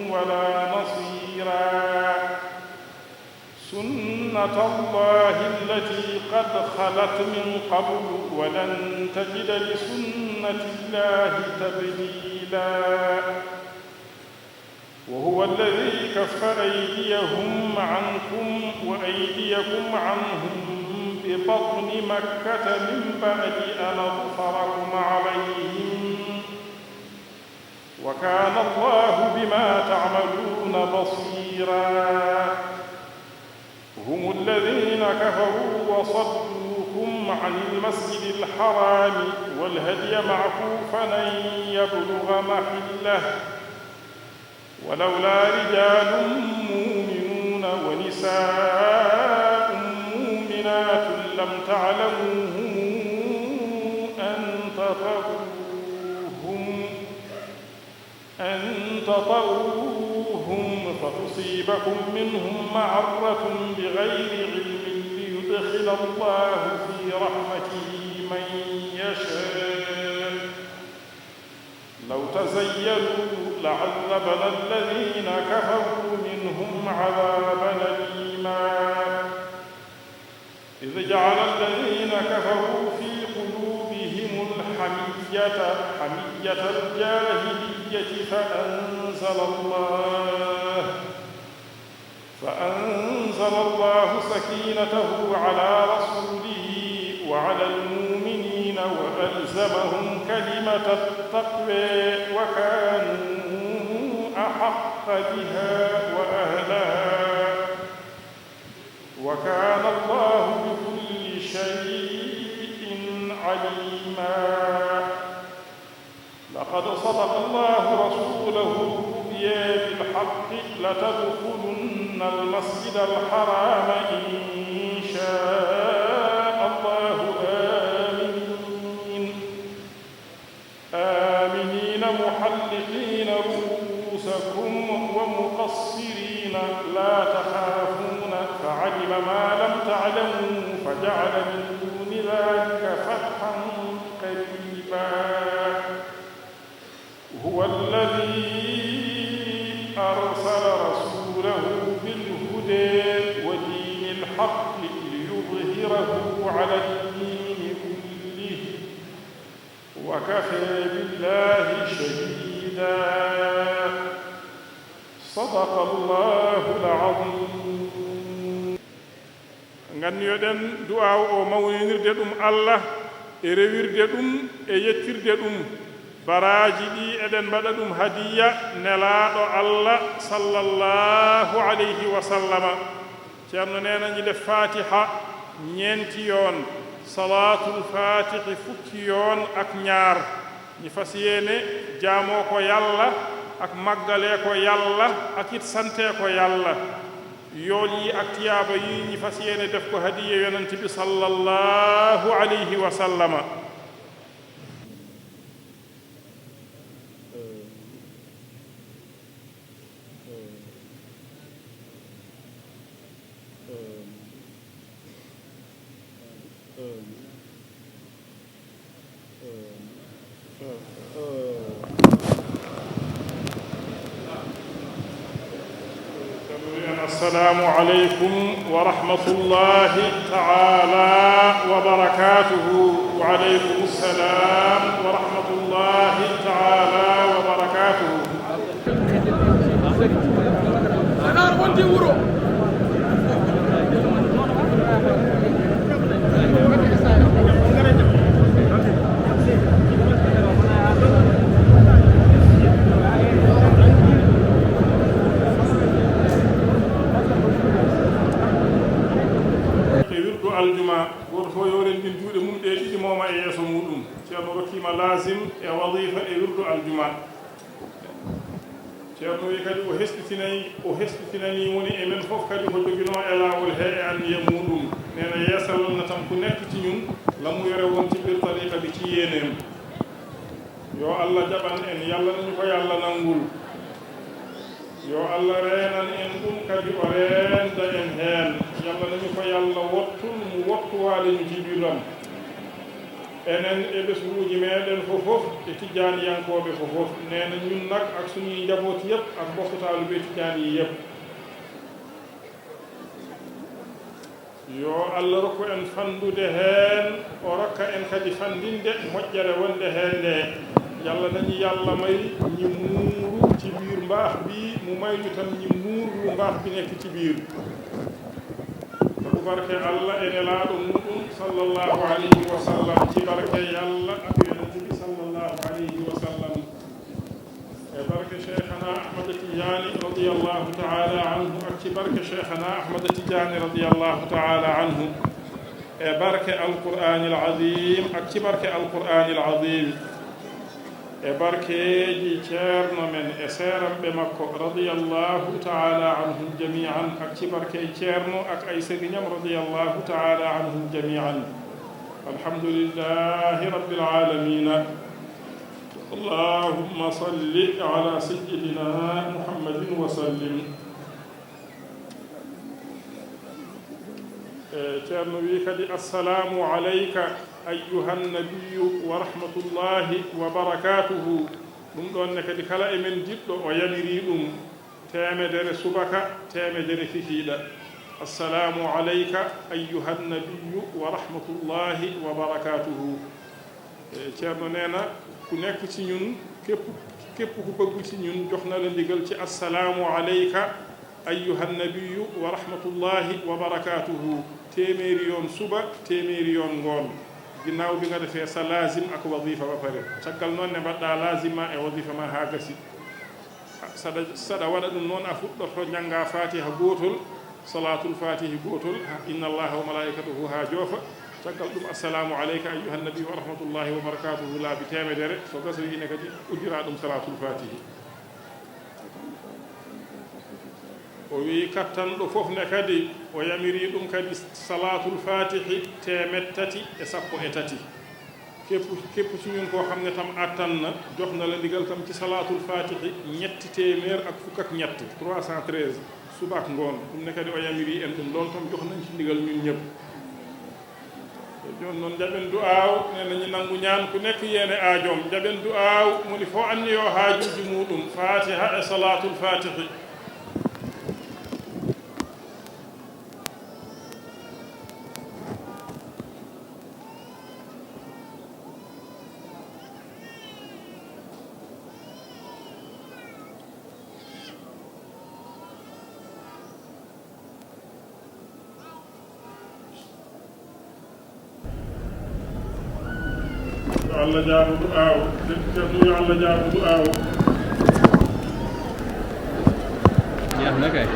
Speaker 3: ولا نصيرا سنة الله التي قد خلت من قبل ولن تجد لسنة الله تبديلا وهو الذي كف أيديهم عنكم وأيديكم عنهم ببطن مكة من بعد أن أظفركم عليهم وكان الله بما تعملون بصيرا هم الذين كفروا وصدوكم عن المسجد الحرام والهدي معكوفا أن يبلغ محله ولولا رجال مؤمنون ونساء مؤمنات لم تعلموهم أن تطؤوهم فتصيبكم منهم معرة بغير علم ليدخل الله في رحمته من يشاء لو تزيلوا لعذبنا الذين كفروا منهم عذابا أليما إذ جعل الذين كفروا في قلوبهم حمية الجاهلية فأنزل الله سكينته على رسوله وعلى المؤمنين وألزمهم كلمة التقوى وكانوا أحق بها وأهلها وكان الله بكل شيء عليما لقد صدق الله رسوله الرؤيا بالحق لتدخلن المسجد الحرام إن شاء الله آمنين محلقين رؤوسكم ومقصرين لا تخافون فعلم ما لم تعلموا فجعل من دون ذلك فتحا قريبا هو الذي أرسل رسوله بالهدى ودين الحق ليظهره على الدين وكفى بالله شهيدا صدق الله العظيم ganniyoɗen du'a o mawnirde ɗum Allah e rewirde ɗum e yettirde ɗum baraji ɗi eɗen mbaɗa ɗum hadiya nelaɗo Allah sallallahu alayhi wa sallama ceerno nena ñi def fatiha ñeenti yoon salatul fatihi fukki yoon ak ñaar ñi fas yéene jaamoo ko yàlla ak màggalee ko yàlla ak it sante ko yàlla yool yi ak tiyaaba yi ñi fas yéene def ko hadiya yonent bi sallallahu alayhi wa sallama السلام عليكم ورحمة الله تعالى وبركاته وعليكم السلام ورحمة الله تعالى وبركاته aljuma goto fof yoren min juuɗe mum ɗe ɗiɗi moma e yeeso muɗum ceerno rokkima lasim e wadifa e wirdu aljuma ceerno wi kadi o hesɗitinani woni e men fof kadi ko jogino e laawol he e anniya muɗum nena yeesalna tan ko nekk ci ñun lamu yore won ci bir tariqa bi ci yéeneem yo allah jaɓan en yalla nañu ko yalla nangul yo allah reenan en ɗum kadi o reenda en heen yalla nañu ko yalla wottul mu wottuwaade ñu ci biiram enen e ɓesguuji meeɗen fofof e tijjaaniyankooɓe fofof neena ñun nag ak suñuy njaboot yépp ak mbokkutaalu ɓe tijjaani yi yépp yo allah rokku en fandude heen o rokka en kadi fandinde moƴƴere wonde heen nde yalla nañu yalla may ñi muuru ci biir mbaax bi mu may ñu tam ñi muuru mbaax bi nekk ci biir bu barke allah e nelaaɗo muɗum sallallahu alayhi wa sallam ci barke yalla ak yonent bi sallallahu alayhi wa sallam e barke cheikhana ahmada tidiani radiallahu taala anhu ak ci barke cheikhana ahmada tidiani radiallahu taala anhu e barke alqur'ani alazim ak ci barke alqur'ani alazim e barkeeji ceerno men e seeramɓe makko radiyallahu taala anhum jami'an ak ci barkeji ceerno ak ay sëriñam radiyallahu taala anhum jami'an alhamdulillahi rabbil alamina allahumma salli ala sayyidina muhammadin wa sallim ceerno wi kadi assalamu alayka أيها النبي ورحمة الله وبركاته ɗum ɗon ne kadi kala emen jiɗɗo o yamiri ɗum temedere subaka temedere fifiiɗa assalamu alayka ayyuha nnabiyu wa rahmatullahi wa barakatuhu ceerno neena ku nekk ci ñun képp ku bëgg ci ñun jox na la ndigal ci assalamu alayka ayyuha nnabiyu wa rahmatullahi wa barakatuhu téeméeri yoon suba téeméeri yoon ngoon ginnaaw bi nga defee sa lazim ak wadifa ba pare caggal noon ne mbaɗɗa lazima e wadifa ma haa gasi saɗa waɗa ɗum noon a fuɗɗorto jannga fatiha gootol salatul fatihi gootol inna allaha wa malaikatahu haa joofa caggal ɗum assalamu aleyka ayyuha nabi wa rahmatullahi wa barakatuhu laabi temedere so gasoyine kadi uddira ɗum salatul fatihi o wi kattanɗo fof ne kadi o yamiri ɗum kadi salatul fatihi temettati e sappo e tati képp ci ñun koo xam ne tam attan na jox na la ndigal tam ci salatul fatihi ñetti téeméer ak fukk ak ñett 313 subaak ngoon ɗum ne kadi o yamiri en ɗum loolu tam jox nañ ci ndigal ñun ñëpp joni noon jaɓen du'aaw ne nañu nangu ñaan ku nekk yéene aajoom jaɓen du'aaw moni fof anni yo haajuji muɗum fatiha e salatul fatihi Allah jaabu du'aaw ceerno yo Allah jaabu du'aaw
Speaker 4: jeexna kay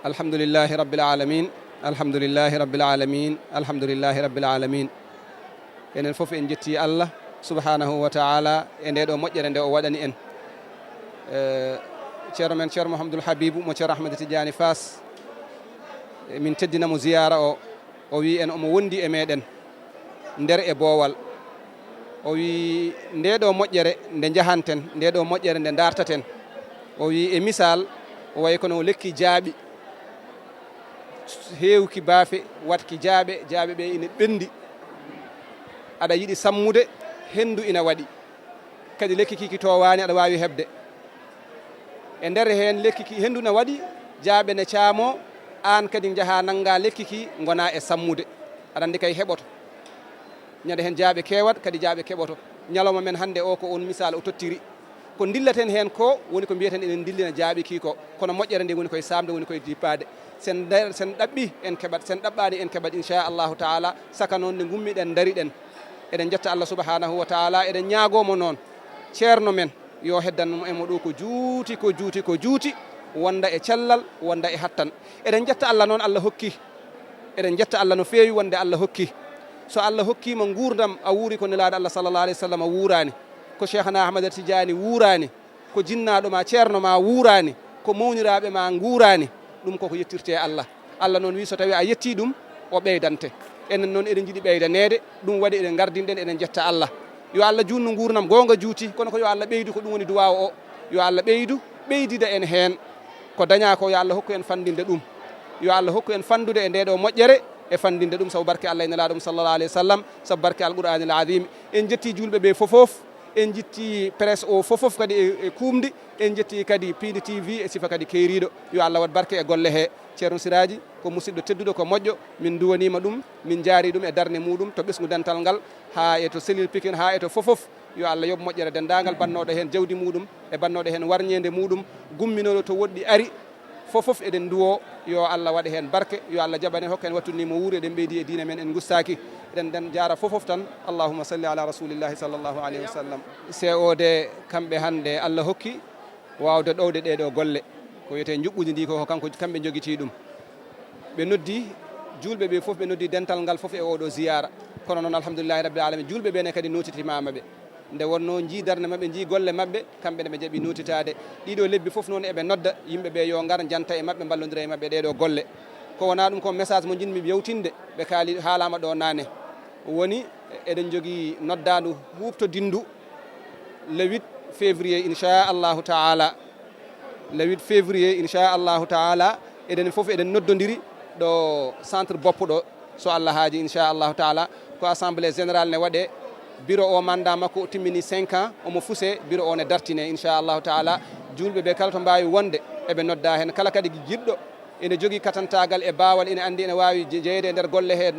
Speaker 2: alhamdulillahi rabbil alamin alhamdulillahi rabbil alamin alhamdulillahi rabbil alamin enen fof en jetti Allah subhanahu wa ta'ala e nde ɗo moƴƴere nde o waɗani en ceerno men ceerno Mouhamadoul Habibou mo ceerno Ahmed Tidiani Fass min teddinamo ziyara o wi en omo wondi e meɗen nder e boowal o wi nde ɗo moƴƴere nde jahanten nde ɗo moƴƴere nde dartaten o wi e misal o wayi kono o lekki jaaɓi heewki baafe watki jaaɓe ɓe ina ɓendi aɗa yiɗi sammude hendu ina waɗi kadi lekki kiki towani aɗa wawi hebde e nder hen lekki ki hendu ne waɗi jaaɓe ne caamo an kadi jaaha nanga lekki ki gona e sammude aɗa andi kay heɓoto ñande hen jaaɓe kewat kadi jaaɓe keɓoto ñalawma men hande o ko on misal o tottiri ko dillaten hen ko woni ko mbiyeten enen dillina jaaɓi ki ko kono moƴƴere nde woni koye samde woni koye dippade sen ɗaɓɓi en keɓat sen ɗaɓɓani en keɓat inchallahu taala saka noon nde gummiɗen daariɗen eɗen jetta Allah subhanahu wa taala eɗen ñaagomo noon ceerno men yo heddanmo emo ɗo ko juuti wonda e cellal wonda e hattan eɗen jetta Allah noon Allah hokki eɗen jetta Allah no feewi wonde Allah hokki so Allah hokkima gurdam a wuuri ko nelaɗo Allah sallallah alayhi wa sallam wuurani ko cheikhna Ahmad Tidiani wuurani ko jinnaɗo ma ceerno ma wuurani ko mawniraɓe ma guurani ɗum koko yettirte Allah Allah noon wi so tawi a yetti ɗum o ɓeydante enen noon eɗen jiiɗi ɓeydanede ɗum waɗi eɗen gardinɗen eɗen jetta Allah yo Allah junnu gurnam gonga juuti kono ko yo Allah ɓeydu ko ɗum woni duwaw o yo Allah ɓeydida en hen ko daña ko yo Allah hokku en fandinde ɗum yo Allah hokku en fandude e ndeɗo moƴƴere e fandinde ɗum sabu barke Allah e nelaɗum sallallah alayhi wa sallam sabu barke alqur'anil azim en jetti julɓe ɓe fofof en jetti presse o fofof kadi e kumdi en jetti kadi Piide TV e sifa kadi keeriɗo yo Allah wat barke e golle he ceerno Siraji ko musidɗo tedduɗo ko moƴƴo min duwanima ɗum min jaari ɗum e darde muɗum to ɓesgu dental ngal ha e to cellule Pikine ha e to fofof yo Allah yoɓ moƴƴere dendagal bannoɗo hen jawdi muɗum e bannoɗo hen warñede muɗum gumminoɗo to woɗɗi ari fofof eɗen duwo yo Allah waɗa hen barke yo Allah jaɓane hokka en wattudnimo wuuri eɗen ɓeydi e diina men en gustaki eɗen den jaara fofof tan allahumma salli ala rasulillahi sallllahu alayhi wa sallam COD kamɓe hande Allah hokki wawde ɗowde ɗeɗo golle ko wiyete juɓɓudi ndi ko kanko kamɓe joguiti ɗum ɓe noddi julɓe ɓe fof ɓe noddi dental ngal fof e oɗo ziyara kono noon alhamdulillahi rabbil alamin julɓe ɓene kadi notitimamaɓe nde wonno jii darde mabɓe jii golle mabɓe kamɓe ne ɓe jaaɓi notitade ɗiɗo lebbi fof noon eɓe nodda yimɓeɓe yo gar janta e mabɓe ballodira e mabɓe ɗeɗo golle ko wona ɗum ko message mo jinmi yewtinde ɓe kaali haalama ɗo nane woni eɗen jogui noddandu huftodindu le 8 février inchallahu taala le 8 février inchallahu taala eɗen fof eɗen noddodiri ɗo centre boppo ɗo so Allah haaji inchallahu taala ko assemblée générale ne waɗe bureau o mandat makko o timmini 5 ans omo fuse bureau o ne dartine inchallahu taala julɓe ɓe kala to mbawi wonde eɓe nodda hen kala kadi jiɗɗo ene jogui katantagal e bawal ene andi ene wawi jeyede e nder golle he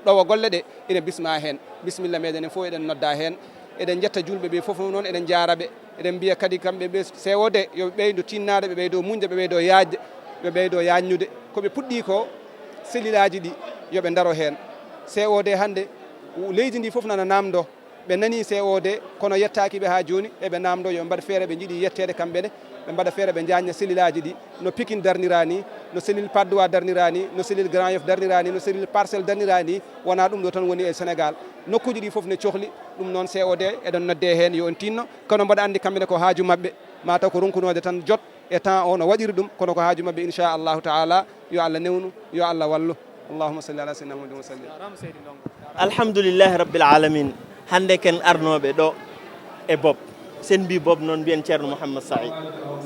Speaker 2: ɗowa golle ɗe ene bisma hen bisimilla meɗen fof eɗen nodda hen eɗen jetta julɓe ɓe foof noon eɗen jaraɓe eɗen mbiya kadi kamɓe ɓe sewode yoɓe ɓeydo tinnade ɓe ɓeydo muñde ɓe ɓeydo yajde ɓe ɓeydo yañude koɓe puɗɗi ko selilaji ɗi yoɓe daro hen COD hande leydi ndi fof nana namdo ɓe nani COD kono yettakiɓe ha joni eɓe namdo yoɓe mbaɗa feere ɓe jiiɗi yettede kamɓene ɓe mbaɗa feere ɓe jaña selilaji ɗi no Pikine darnirani no cellule Patte d'Oie darnirani no cellule Grand Yoff darnirani no cellule Parcelles darnirani wona ɗum ɗo tan woni e Sénégal nokkuji ɗi foof ne cohli ɗum noon COD eɗen nodde hen yo on tinno kono mbaɗa andi kamɓene ko haaju mabɓe mataw ko ronkunode tan jot e temps o no waɗiri ɗum kono ko haaju mabɓe inchallahu taala yo Allah newnu yo Allah wallu allahumma salli ala sayyidina Muhammad wa sallim
Speaker 5: alhamdulillahi rabbil alamin hande ken arnoɓe ɗo e Bob sen mbi Bob noon mbiyen ceerno Mouhammad Saïd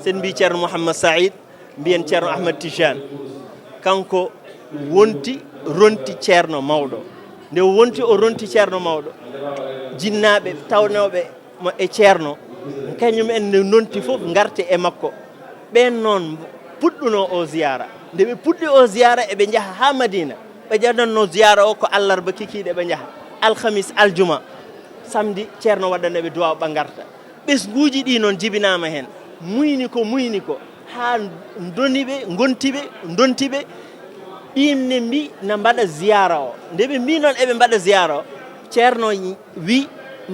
Speaker 5: sen mbi ceerno Mouhammad Saïd mbiyen ceerno Ahmad Tijane kanko wonti ronti ceerno mawɗo nde wonti o ronti ceerno mawɗo jinnaɓe tawnoɓe mo e ceerno kañum en ne nonti fof garte e makko ɓen noon puɗɗuno o ziyara nde ɓe puɗɗi o ziyara eɓe jaaha ha Madina ɓe jadanno ziyara o ko allarba kikiɗe ɓe jaaha alhamis aljuma samedi ceerno waɗaneɓe duwaw ɓe garta ɓesguuji ɗi noon jibinaama heen muyni ko haa dontiɓe ɓiimne mbi na mbaɗa ziyara o nde ɓe mbi noon eɓe mbaɗa ziyara o ceerno wi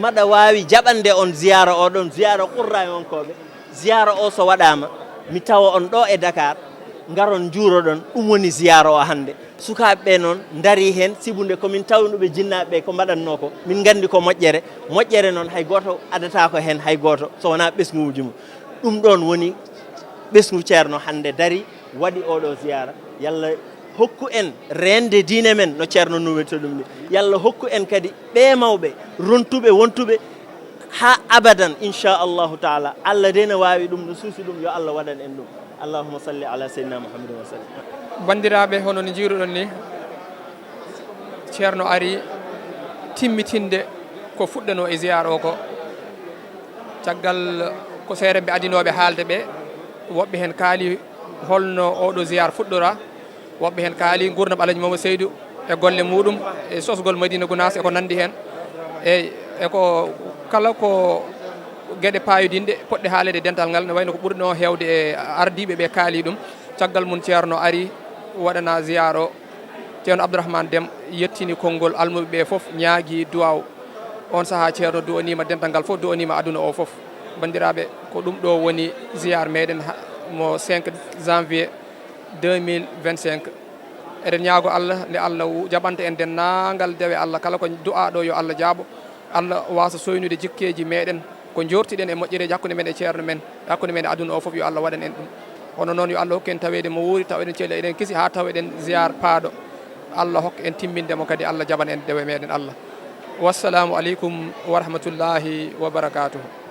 Speaker 5: maɗa waawi jaɓande on ziyara o ɗon ziyara qurra wonkoɓe ziyara o so waɗama mi tawa on ɗo e Dakar ngaron juuroɗon ɗum woni ziyara o hannde sukaaɓe noon dari heen sibunde komin tawnuɓe jinnaɓe ko mbaɗatno ko min gandi ko moƴƴere noon hay goto adata ko heen hay goto so wona ɓesguuji mum ɗum ɗon woni ɓesgu ceerno hannde dari waɗi oɗo ziyara yalla hokku en rende diine men no ceerno nuwirta ɗum ni yalla hokku en kadi ɓe mawɓe rontuɓe wontuɓe ha abadan inchallahu taala Allah de ne wawi ɗum no suusi ɗum yo Allah waɗan en ɗum allahumma salli ala seydina mouhammadin wa sallam.
Speaker 1: bandiraɓe hono no jiiruɗon ni ceerno ari timmitinde ko fuɗɗano e ziyara o ko caggal ko seereɓe adinoɓe haalde ɓe woɓɓe hen kaali holno oɗo ziyara fuɗɗora woɓɓe hen kaali gurdam Alaji Mamadou Seydou e golle muɗum e sosgol Madina Gounass eko nandi hen eko kala ko gueɗe payodinde poɗɗe haalede dental ngal ne wayno ko ɓurno hewde e ardiɓe ɓe kaali ɗum caggal mum ceerno ari waɗana ziyara o ceerno Abdourahmane Déme yettini konngol almuɓe ɓe foof ñaagui duwaw on saaha ceerno duwanima dental ngal foof duwanima aduna o foof bandiraɓe ko ɗum ɗo woni ziyare meɗen mo 5 janvier 2025 eɗen ñaago Allah nde Allah jaɓanta en dennangal dewe Allah kala ko du'a ɗo yo Allah jaabo Allah wasa soynude jikkeji meɗen ko jortiɗen e moƴƴereji hakkude men e ceerno men hakkude men e aduna o foof yo Allah waɗan en ɗum hono noon yo Allah hokku en tawede mo wuuri taw eɗen ceeli eɗen kiisi ha taw eɗen ziyare paaɗo Allah hokka en timmindemo kadi Allah jaɓan en dewe meɗen Allah wassalamu aleykum wa rahmatullahi wa barakatuhu.